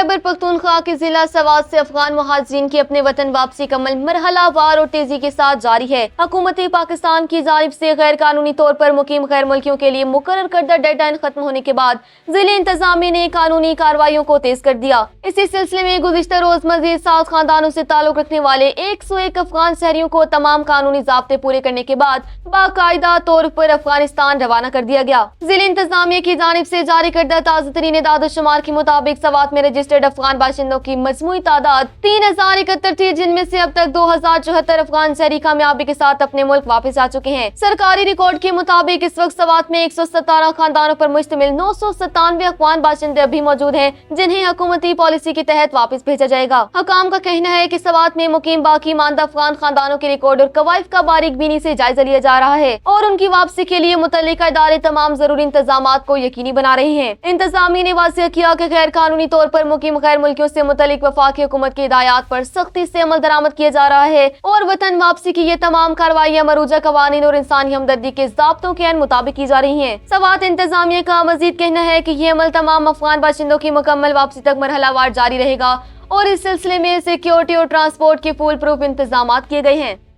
खैबर पख्तूनख्वा के जिला सवात से अफगान मुहाजिरीन की अपने वतन वापसी का अमल मरहला वार और तेजी के साथ जारी है। हुकूमत पाकिस्तान की जानिब से गैर कानूनी तौर पर मुकीम गैर मुल्कियों के लिए मुकर्रर करदा डेडलाइन खत्म होने के बाद जिले इंतजामिया ने कानूनी कार्रवाइयों को तेज कर दिया। इसी सिलसिले में गुज़िश्ता रोज मजीद 7 खानदानों से ताल्लुक रखने वाले 101 अफगान शहरियों को तमाम कानूनी ज़ाब्ते पूरे करने के बाद बाकायदा तौर पर अफगानिस्तान रवाना कर दिया गया। जिले इंतजामिया की जानिब से जारी करदा ताज़ा तरीन दादुशुमार के मुताबिक सवात में रजिस्टर्ड अफगान बाशिंदों की मजमूई तादाद 3071 थी, जिनमें से अब तक 2074 अफगान शहरी कामयाबी के साथ अपने मुल्क वापस आ चुके हैं। सरकारी रिकॉर्ड के मुताबिक इस वक्त सवात में 117 खानदानों पर मुश्तमिल 997 अफगान बाशिंदे अभी मौजूद हैं, जिन्हें हुकूमती पॉलिसी के तहत वापस भेजा जाएगा। हुकाम का कहना है कि सवात में मुकीम बाकी मानदा अफगान खानदानों के रिकॉर्ड और कवायद का बारीक बीनी से जायजा लिया जा रहा है और उनकी वापसी के लिए मुतल्लिका इदारे तमाम जरूरी इंतजामात को यकीनी बना रहे हैं। इंतजामिया ने वाज़ेह किया कि गैर कानूनी तौर पर मुकीम गैर मुल्कियों से मुतल्लिक वफाकी हुकूमत की हिदायत पर सख्ती से अमल दरामद किया जा रहा है और वतन वापसी की ये तमाम कार्रवाइयाँ मरूजा कवानीन और इंसानी हमदर्दी के ज़ाब्तों के मुताबिक की जा रही हैं। सवात इंतजामिया का मजीद कहना है कि ये अमल तमाम अफगान बाशिंदों की मुकम्मल वापसी तक मरहलावार जारी रहेगा और इस सिलसिले में सिक्योरिटी और ट्रांसपोर्ट के फुल प्रूफ इंतजाम किए गए हैं।